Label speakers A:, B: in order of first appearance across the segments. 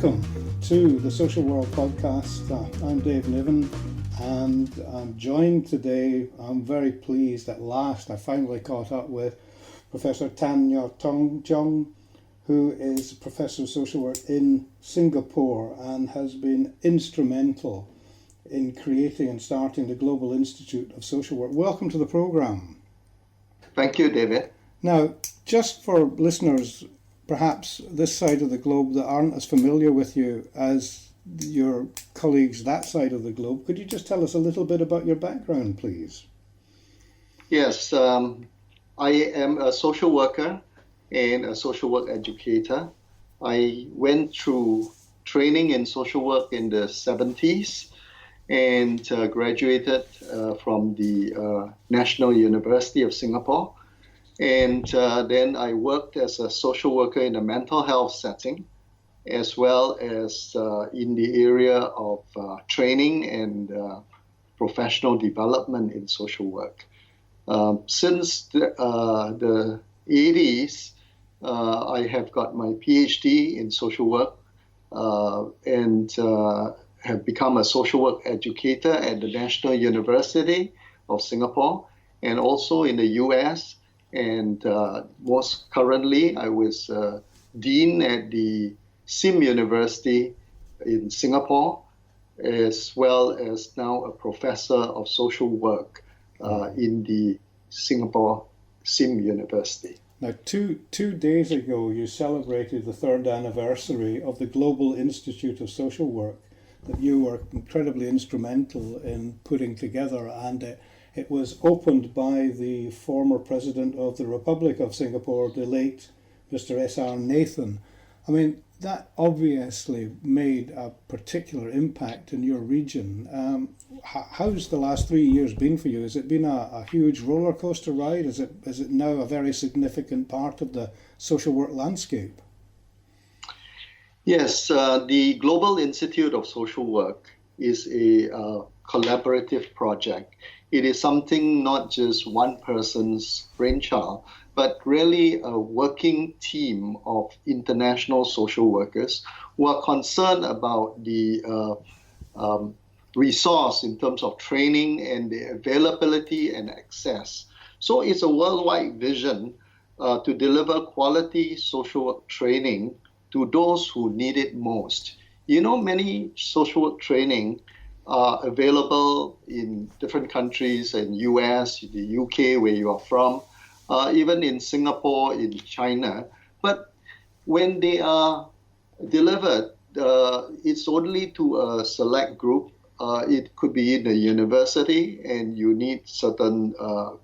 A: Welcome to the Social World Podcast. I'm Dave Niven, and I'm joined today. I'm very pleased at last I finally caught up with Professor Tan Ngoh Tiong, who is Professor of Social Work in Singapore and has been instrumental in creating and starting the Global Institute of Social Work. Welcome to the programme.
B: Thank you, David.
A: Now, just for listeners perhaps this side of the globe that aren't as familiar with you as your colleagues that side of the globe, could you just tell us a little bit about your background, please?
B: Yes, I am a social worker and a social work educator. I went through training in social work in the 70s and graduated from the National University of Singapore. And then I worked as a social worker in a mental health setting, as well as in the area of training and professional development in social work. Since the 80s, I have got my Ph.D. in social work and have become a social work educator at the National University of Singapore and also in the US. And most currently, I was dean at the SIM University in Singapore, as well as now a professor of social work in the Singapore SIM University.
A: Now, two days ago, you celebrated the third anniversary of the Global Institute of Social Work that you were incredibly instrumental in putting together, and it was opened by the former President of the Republic of Singapore, the late Mr. S.R. Nathan. I mean, that obviously made a particular impact in your region. How's the last 3 years been for you? Has it been a huge roller coaster ride? Is it now a very significant part of the social work landscape?
B: Yes, the Global Institute of Social Work is a collaborative project. It is something not just one person's brainchild, but really a working team of international social workers who are concerned about the resource in terms of training and the availability and access. So it's a worldwide vision to deliver quality social work training to those who need it most. You know, many social work training are available in different countries, in US, the UK, where you are from, even in Singapore, in China. But when they are delivered, it's only to a select group. It could be in a university, and you need certain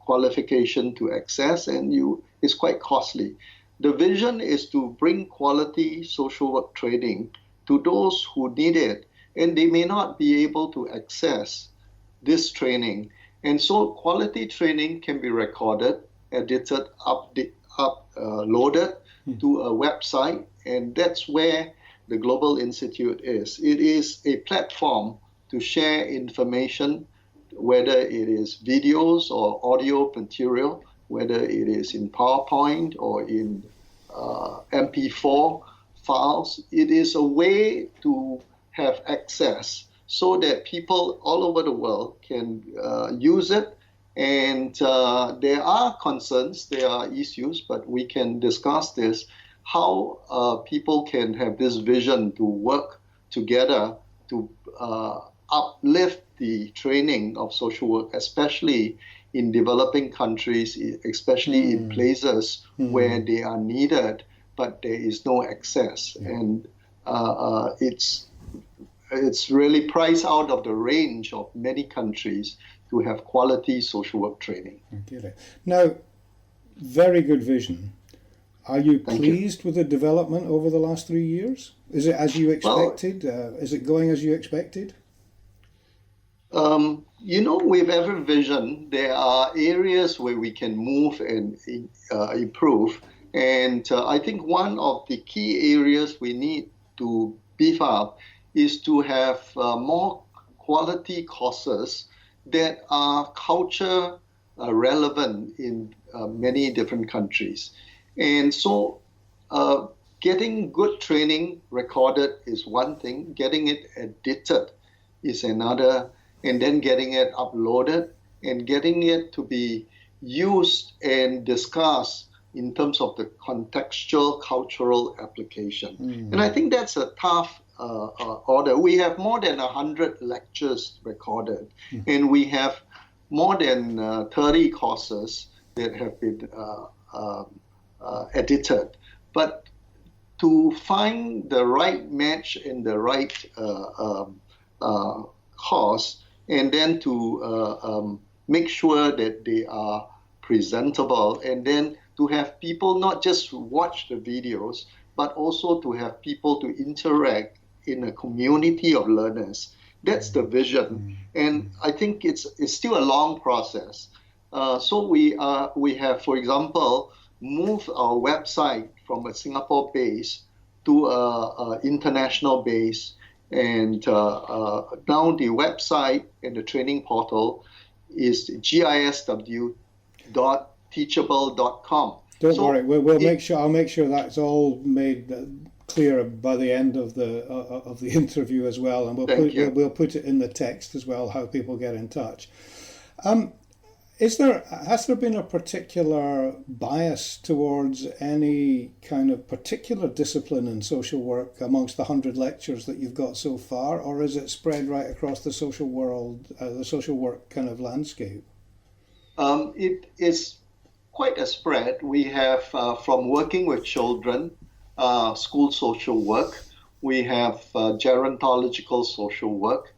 B: qualification to access, and it's quite costly. The vision is to bring quality social work training to those who need it, and they may not be able to access this training. And so quality training can be recorded, edited, uploaded to a website, and that's where the Global Institute is. It is a platform to share information, whether it is videos or audio material, whether it is in PowerPoint or in MP4 files. It is a way to have access so that people all over the world can use it. And there are concerns, there are issues, but we can discuss this, how people can have this vision to work together to uplift the training of social work, especially in developing countries, especially in places where they are needed, but there is no access. And it's really priced out of the range of many countries to have quality social work training.
A: Okay. Now, very good vision. Are you pleased with the development over the last 3 years? Is it as you expected? Is it going as you expected?
B: With every vision, there are areas where we can move and improve. And I think one of the key areas we need to beef up is to have more quality courses that are culture relevant in many different countries. And so getting good training recorded is one thing, getting it edited is another, and then getting it uploaded and getting it to be used and discussed in terms of the contextual cultural application. And I think that's a tough order. We have more than 100 lectures recorded, and we have more than 30 courses that have been edited. But to find the right match and the right course, and then to make sure that they are presentable, and then to have people not just watch the videos, but also to have people to interact in a community of learners. That's the vision. And I think it's still a long process. So we have, for example, moved our website from a Singapore base to a international base. And now the website and the training portal is gisw.teachable.com.
A: Don't worry, we'll make sure. I'll make sure that's all made clear by the end of the interview as well, and we'll put it in the text as well, how people get in touch. Has there been a particular bias towards any kind of particular discipline in social work amongst the 100 lectures that you've got so far, or is it spread right across the social world, the social work kind of landscape?
B: It is quite a spread. We have from working with children, school social work. We have gerontological social work.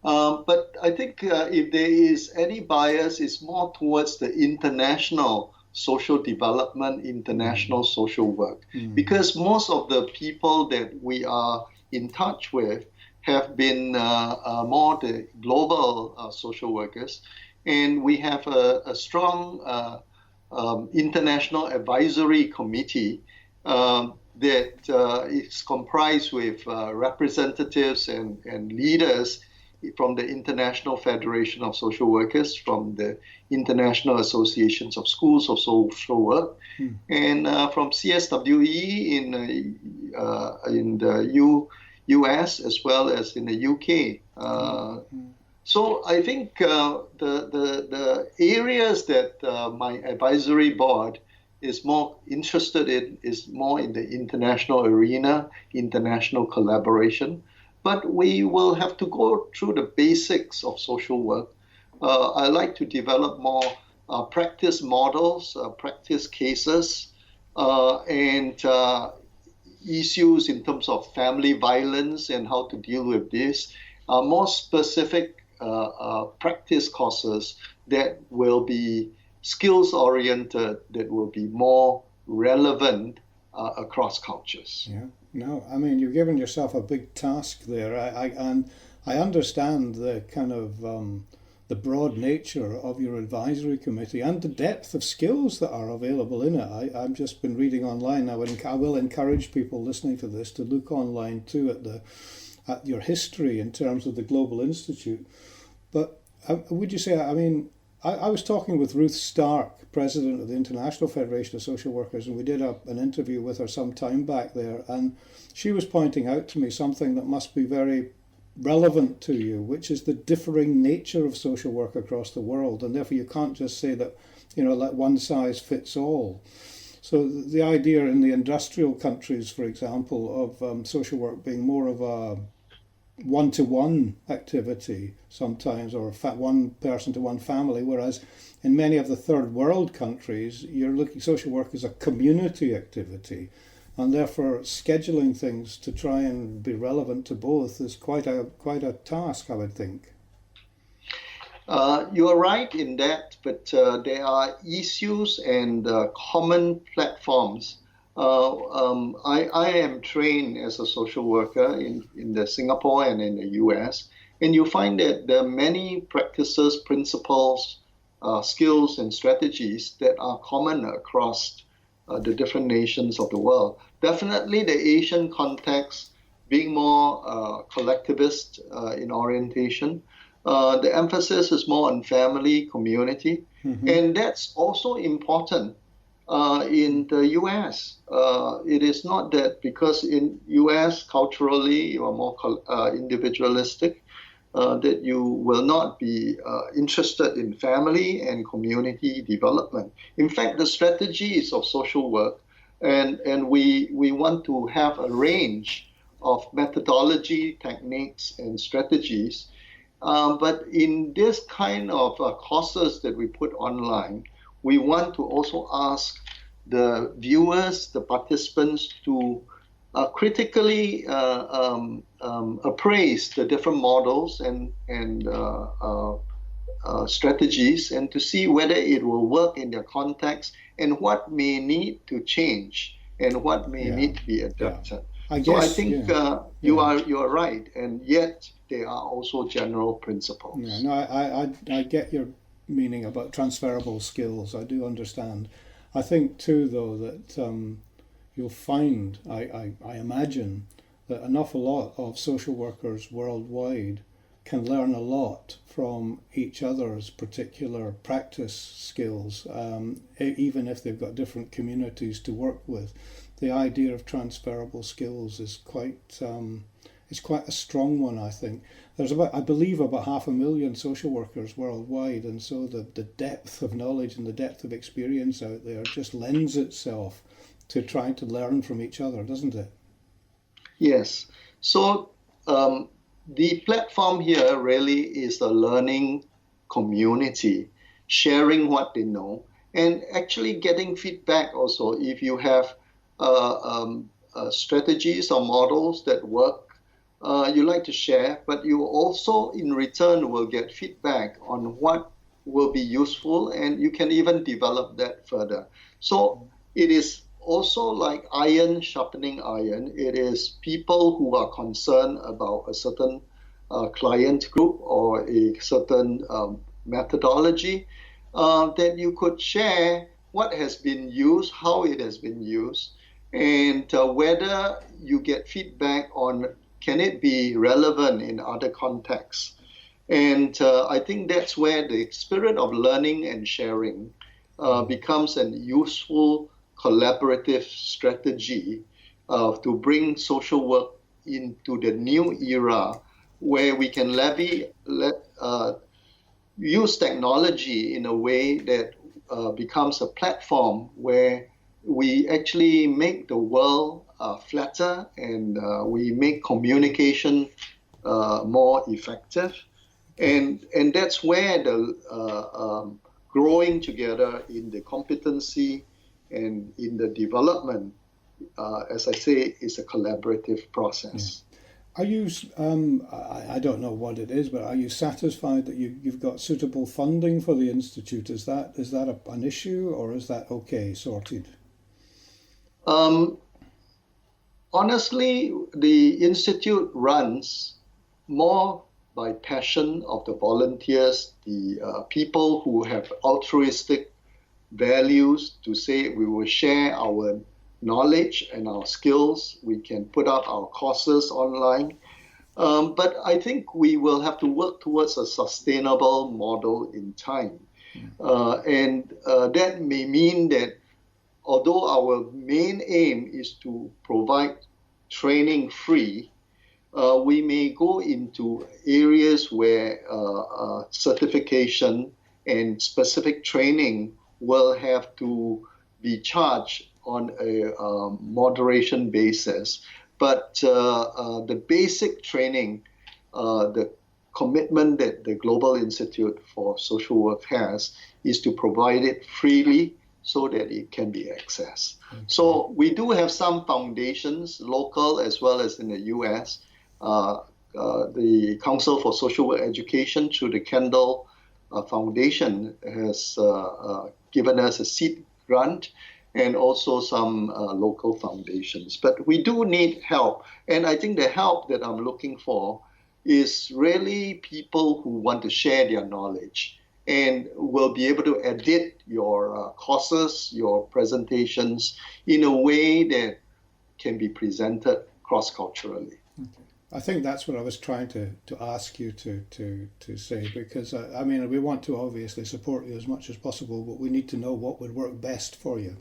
B: But I think if there is any bias, it's more towards the international social development, international social work. Because most of the people that we are in touch with have been more the global social workers. And we have a strong international advisory committee that is comprised with representatives and leaders from the International Federation of Social Workers, from the International Associations of Schools of Social Work, and from CSWE in the US as well as in the UK. So I think the areas that my advisory board is more interested in is more in the international arena, international collaboration. But we will have to go through the basics of social work. I like to develop more practice models, practice cases, and issues in terms of family violence and how to deal with this. More specific practice courses that will be skills-oriented, that will be more relevant across cultures.
A: Yeah. No, I mean, you've given yourself a big task there. I understand the kind of the broad nature of your advisory committee and the depth of skills that are available in it. I've just been reading online. I will encourage people listening to this to look online too at your history in terms of the Global Institute. But would you say, I mean, I was talking with Ruth Stark, President of the International Federation of Social Workers, and we did an interview with her some time back there, and she was pointing out to me something that must be very relevant to you, which is the differing nature of social work across the world, and therefore you can't just say that, like one size fits all. So the idea in the industrial countries, for example, of social work being more of a one-to-one activity sometimes, or one person to one family, whereas in many of the third world countries, social work is a community activity, and therefore scheduling things to try and be relevant to both is quite a task, I would think.
B: You are right in that, but there are issues and common platforms. I am trained as a social worker in the Singapore and in the US, and you find that there are many practices, principles, skills, and strategies that are common across the different nations of the world. Definitely the Asian context being more collectivist in orientation. The emphasis is more on family, community, and that's also important. in the US. It is not that because in US culturally you are more individualistic, that you will not be interested in family and community development. In fact, the strategies of social work, and we want to have a range of methodology, techniques, and strategies. But in this kind of courses that we put online, we want to also ask the viewers, the participants, to critically appraise the different models and strategies, and to see whether it will work in their context and what may need to change and what may need to be adapted. So I think you are right, and yet there are also general principles.
A: Yeah, no, I get your meaning about transferable skills. I do understand. I think too, though, that you'll find, I imagine, that an awful lot of social workers worldwide can learn a lot from each other's particular practice skills, even if they've got different communities to work with. The idea of transferable skills is quite a strong one, I think. There's I believe about 500,000 social workers worldwide, and so the depth of knowledge and the depth of experience out there just lends itself to trying to learn from each other, doesn't it?
B: Yes. So the platform here really is a learning community, sharing what they know, and actually getting feedback also. If you have strategies or models that work, you like to share, but you also in return will get feedback on what will be useful, and you can even develop that further. So it is also like iron sharpening iron. It is people who are concerned about a certain client group or a certain methodology that you could share what has been used, how it has been used, and whether you get feedback on can it be relevant in other contexts. And I think that's where the spirit of learning and sharing becomes a useful collaborative strategy to bring social work into the new era where we can use technology in a way that becomes a platform where we actually make the world flatter, and we make communication more effective. And that's where the growing together in the competency and in the development, as I say, is a collaborative process.
A: Yeah. Are you, I don't know what it is, but are you satisfied that you've got suitable funding for the Institute? Is that an issue, or is that okay, sorted?
B: Honestly, the Institute runs more by passion of the volunteers, the people who have altruistic values to say we will share our knowledge and our skills. We can put up our courses online. But I think we will have to work towards a sustainable model in time. And that may mean that although our main aim is to provide training free, we may go into areas where certification and specific training will have to be charged on a moderation basis. But the basic training, the commitment that the Global Institute for Social Work has is to provide it freely so that it can be accessed. Okay. So we do have some foundations, local as well as in the US. The Council for Social Work Education through the Kendall Foundation has given us a seed grant, and also some local foundations. But we do need help. And I think the help that I'm looking for is really people who want to share their knowledge and will be able to edit your courses, your presentations in a way that can be presented cross-culturally.
A: Okay. I think that's what I was trying to ask you to say, because I mean, we want to obviously support you as much as possible, but we need to know what would work best for you.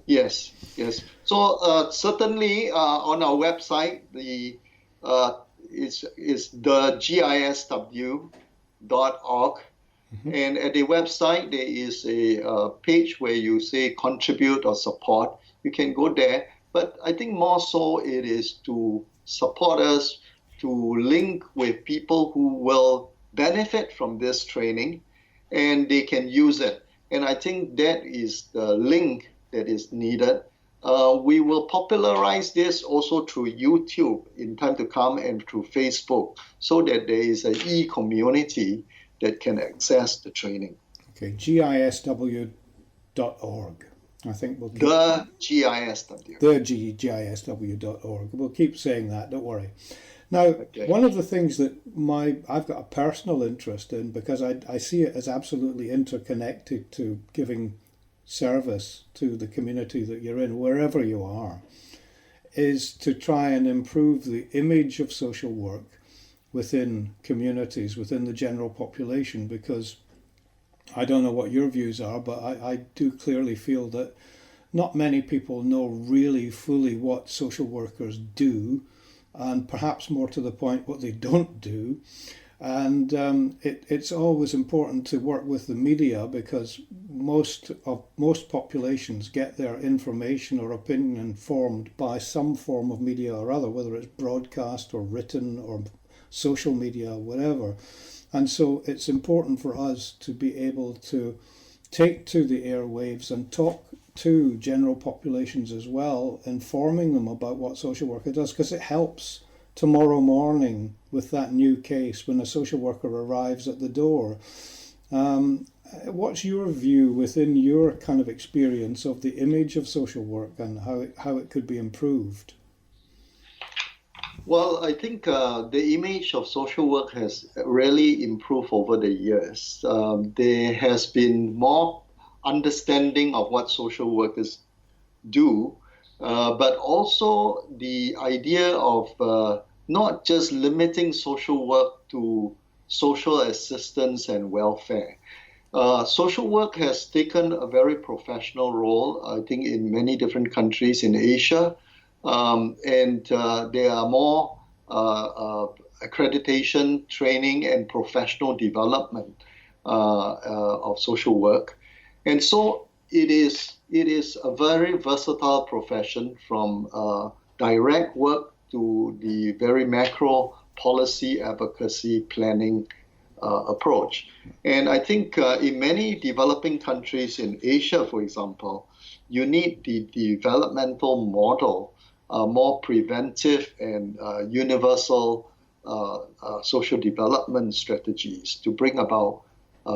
B: Yes, yes. So certainly on our website, the is the gisw.org, and at the website there is a page where you say contribute or support. You can go there, but I think more so it is to support us, to link with people who will benefit from this training, and they can use it. And I think that is the link that is needed. We will popularize this also through YouTube in time to come and through Facebook, so that there is an e-community that can access the training.
A: Okay, gisw.org. I think we'll keep
B: The GISW.
A: the gisw.org. We'll keep saying that, don't worry. Now,
B: Okay.
A: one of the things that I've got a personal interest in, because I see it as absolutely interconnected to giving service to the community that you're in, wherever you are, is to try and improve the image of social work within communities, within the general population, because I don't know what your views are, but I do clearly feel that not many people know really fully what social workers do, and perhaps more to the point, what they don't do. And it's always important to work with the media, because most populations get their information or opinion informed by some form of media or other, whether it's broadcast or written or social media or whatever. And so it's important for us to be able to take to the airwaves and talk to general populations as well, informing them about what social worker does, because it helps tomorrow morning with that new case when a social worker arrives at the door. What's your view within your kind of experience of the image of social work and how it could be improved?
B: Well, I think the image of social work has really improved over the years. There has been more understanding of what social workers do, but also the idea of not just limiting social work to social assistance and welfare. Social work has taken a very professional role, I think, in many different countries in Asia. And there are more accreditation, training, and professional development of social work. And so it is a very versatile profession, from direct work to the very macro policy, advocacy, planning approach. And I think in many developing countries in Asia, for example, you need the developmental model, more preventive and universal social development strategies to bring about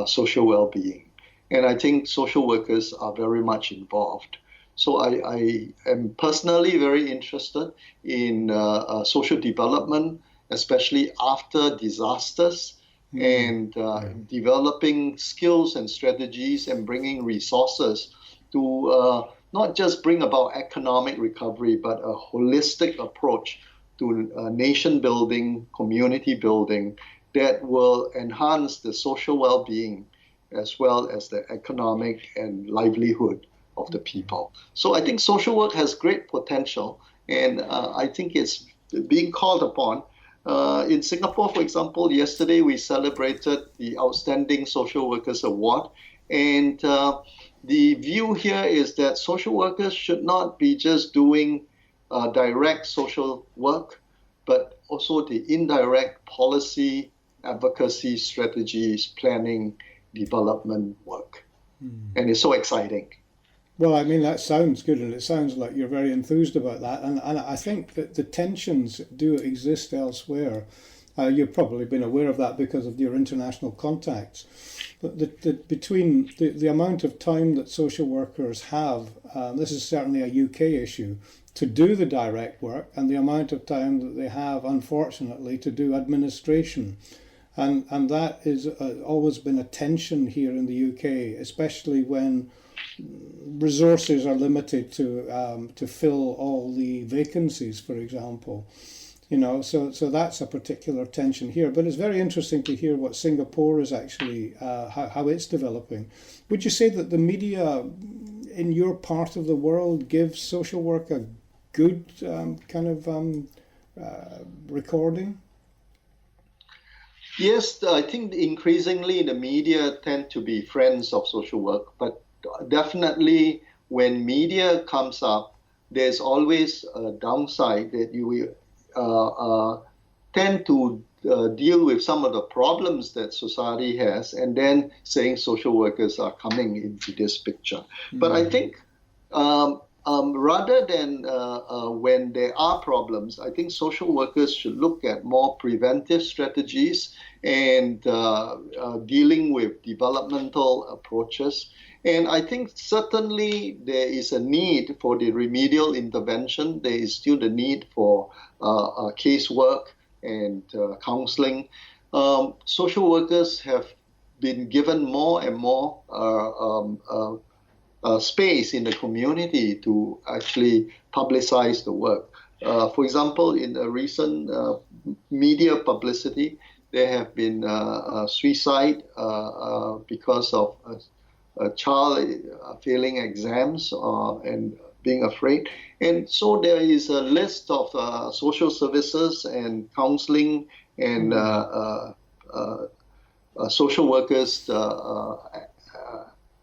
B: social well-being. And I think social workers are very much involved. So I am personally very interested in social development, especially after disasters, and developing skills and strategies and bringing resources to not just bring about economic recovery, but a holistic approach to nation building, community building that will enhance the social well-being as well as the economic and livelihood of the people. So I think social work has great potential, and I think it's being called upon. In Singapore, for example, yesterday we celebrated the Outstanding Social Workers Award, and the view here is that social workers should not be just doing direct social work, but also the indirect policy, advocacy, strategies, planning, development work. And it's so exciting.
A: Well, I mean, that sounds good, and it sounds like you're very enthused about that. And I think that the tensions do exist elsewhere. You've probably been aware of that because of your international contacts. But between the amount of time that social workers have, this is certainly a UK issue, to do the direct work, and the amount of time that they have, unfortunately, to do administration. And that is always been a tension here in the UK, especially when resources are limited to fill all the vacancies, for example. You know, so that's a particular tension here. But it's very interesting to hear what Singapore is actually, how it's developing. Would you say that the media in your part of the world give social work a good recording?
B: Yes, I think increasingly the media tend to be friends of social work, but definitely when media comes up, there's always a downside that you tend to deal with some of the problems that society has, and then saying social workers are coming into this picture. But I think rather than when there are problems, I think social workers should look at more preventive strategies and dealing with developmental approaches. And I think certainly there is a need for the remedial intervention. There is still the need for casework and counseling. Social workers have been given more and more space in the community to actually publicize the work. For example, in a recent media publicity, there have been suicide because of a child failing exams and being afraid. And so there is a list of social services and counseling and social workers'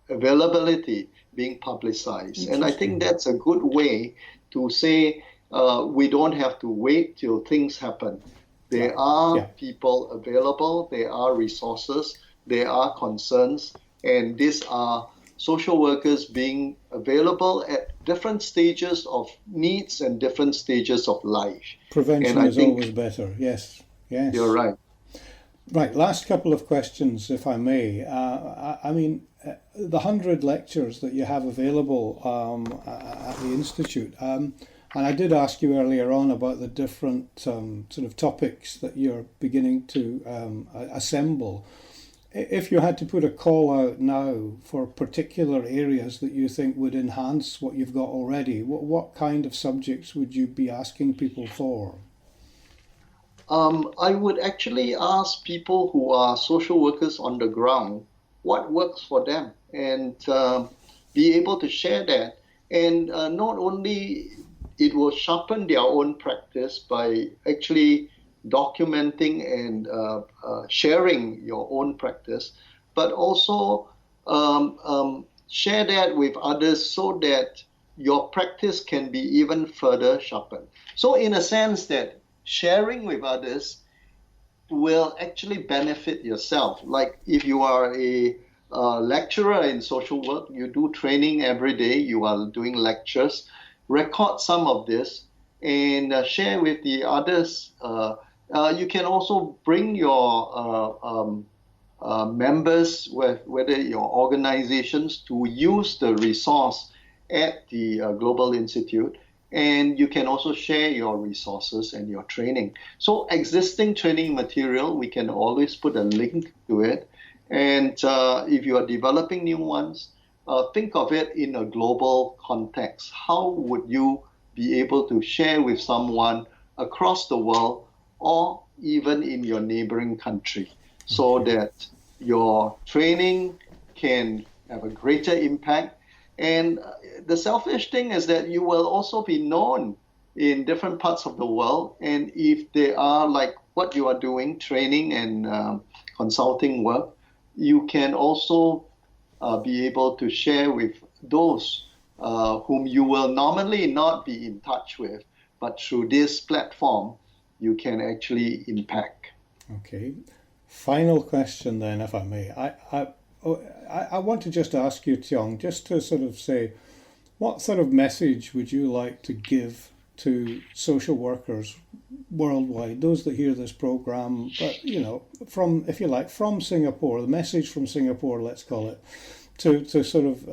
B: availability being publicized. And I think that's a good way to say we don't have to wait till things happen. There are people available, there are resources, there are concerns, and these are social workers being available at different stages of needs and different stages of life.
A: Prevention is always better, yes.
B: You're right.
A: Right, last couple of questions, if I may. The 100 lectures that you have available at the Institute, and I did ask you earlier on about the different sort of topics that you're beginning to assemble. If you had to put a call out now for particular areas that you think would enhance what you've got already, what kind of subjects would you be asking people for?
B: I would actually ask people who are social workers on the ground what works for them and be able to share that. And not only it will sharpen their own practice by actually documenting and sharing your own practice, but also share that with others so that your practice can be even further sharpened. So in a sense that sharing with others will actually benefit yourself. Like if you are a lecturer in social work, you do training every day, you are doing lectures, record some of this and share with the others. You can also bring your members, whether your organizations, to use the resource at the Global Institute. And you can also share your resources and your training. So existing training material, we can always put a link to it. And if you are developing new ones, think of it in a global context. How would you be able to share with someone across the world or even in your neighboring country so that your training can have a greater impact? And the selfish thing is that you will also be known in different parts of the world. And if they are like what you are doing, training and consulting work, you can also be able to share with those whom you will normally not be in touch with. But through this platform, you can actually impact.
A: Okay. Final question then, if I may. I want to just ask you, Tiong, just to sort of say, what sort of message would you like to give to social workers worldwide, those that hear this program, but, from, if you like, from Singapore, the message from Singapore, let's call it, to sort of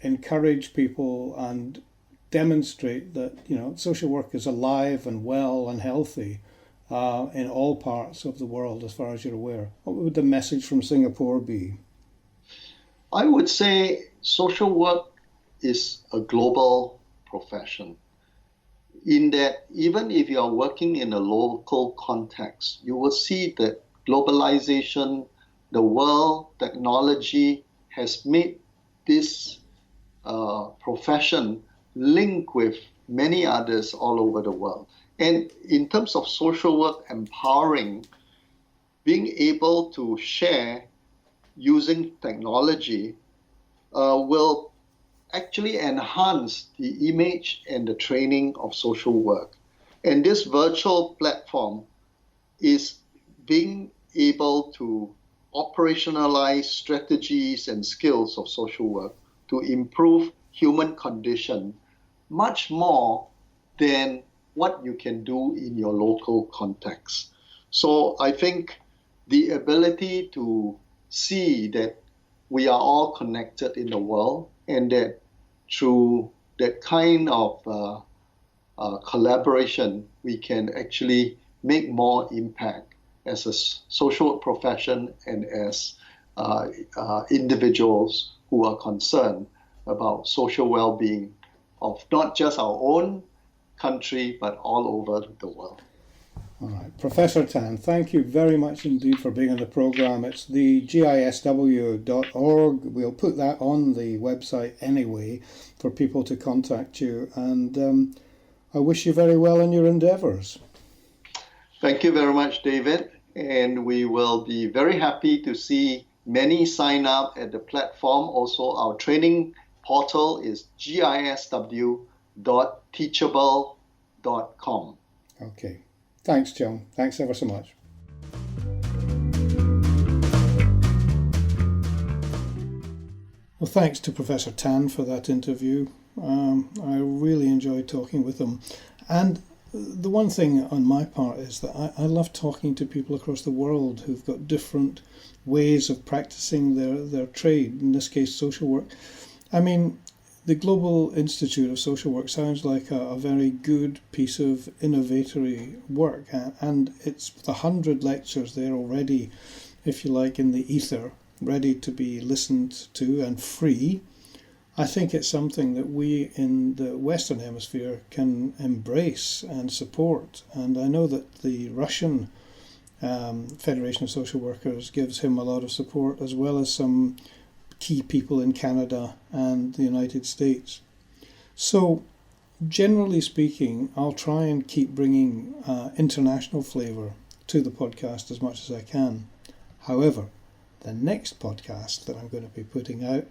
A: encourage people and demonstrate that, social work is alive and well and healthy in all parts of the world, as far as you're aware. What would the message from Singapore be?
B: I would say social work is a global profession, in that even if you are working in a local context, you will see that globalization, the world, technology has made this profession linked with many others all over the world. And in terms of social work empowering, being able to share using technology will actually enhance the image and the training of social work. And this virtual platform is being able to operationalize strategies and skills of social work to improve human condition much more than what you can do in your local context. So I think the ability to see that we are all connected in the world, and that through that kind of collaboration, we can actually make more impact as a social profession and as individuals who are concerned about social well-being of not just our own country, but all over the world.
A: All right. Professor Tan, thank you very much indeed for being on the programme. It's the GISW.org. We'll put that on the website anyway for people to contact you. And I wish you very well in your endeavours.
B: Thank you very much, David. And we will be very happy to see many sign up at the platform. Also, our training portal is gisw.teachable.com.
A: Okay. Thanks, John. Thanks ever so much. Well, thanks to Professor Tan for that interview. I really enjoyed talking with him. And the one thing on my part is that I love talking to people across the world who've got different ways of practicing their trade, in this case, social work. I mean, the Global Institute of Social Work sounds like a very good piece of innovatory work, and it's 100 lectures there already, if you like, in the ether, ready to be listened to and free. I think it's something that we in the Western Hemisphere can embrace and support, and I know that the Russian Federation of Social Workers gives him a lot of support, as well as some key people in Canada and the United States. So, generally speaking, I'll try and keep bringing international flavour to the podcast as much as I can. However, the next podcast that I'm going to be putting out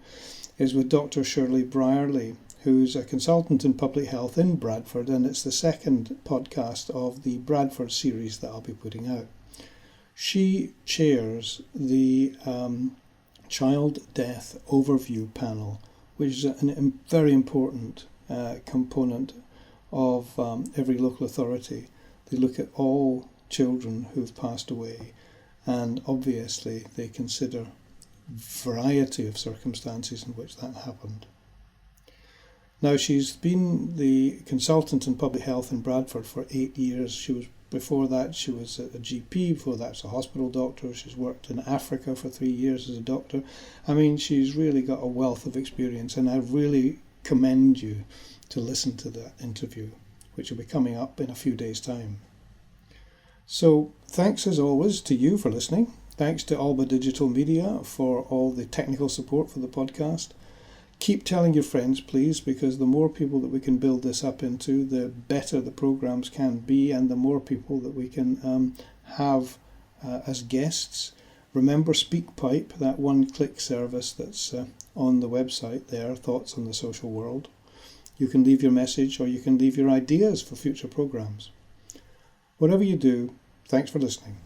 A: is with Dr. Shirley Brierley, who's a consultant in public health in Bradford, and it's the second podcast of the Bradford series that I'll be putting out. She chairs the Child Death Overview Panel, which is a very important component of every local authority. They look at all children who've passed away, and obviously they consider a variety of circumstances in which that happened. Now, she's been the consultant in public health in Bradford for 8 years. Before that, she was a GP. Before that, she was a hospital doctor. She's worked in Africa for 3 years as a doctor. I mean, she's really got a wealth of experience, and I really commend you to listen to that interview, which will be coming up in a few days' time. So, thanks as always to you for listening. Thanks to Alba Digital Media for all the technical support for the podcast. Keep telling your friends, please, because the more people that we can build this up into, the better the programs can be, and the more people that we can have as guests. Remember SpeakPipe, that one-click service that's on the website there, Thoughts on the Social World. You can leave your message, or you can leave your ideas for future programs. Whatever you do, thanks for listening.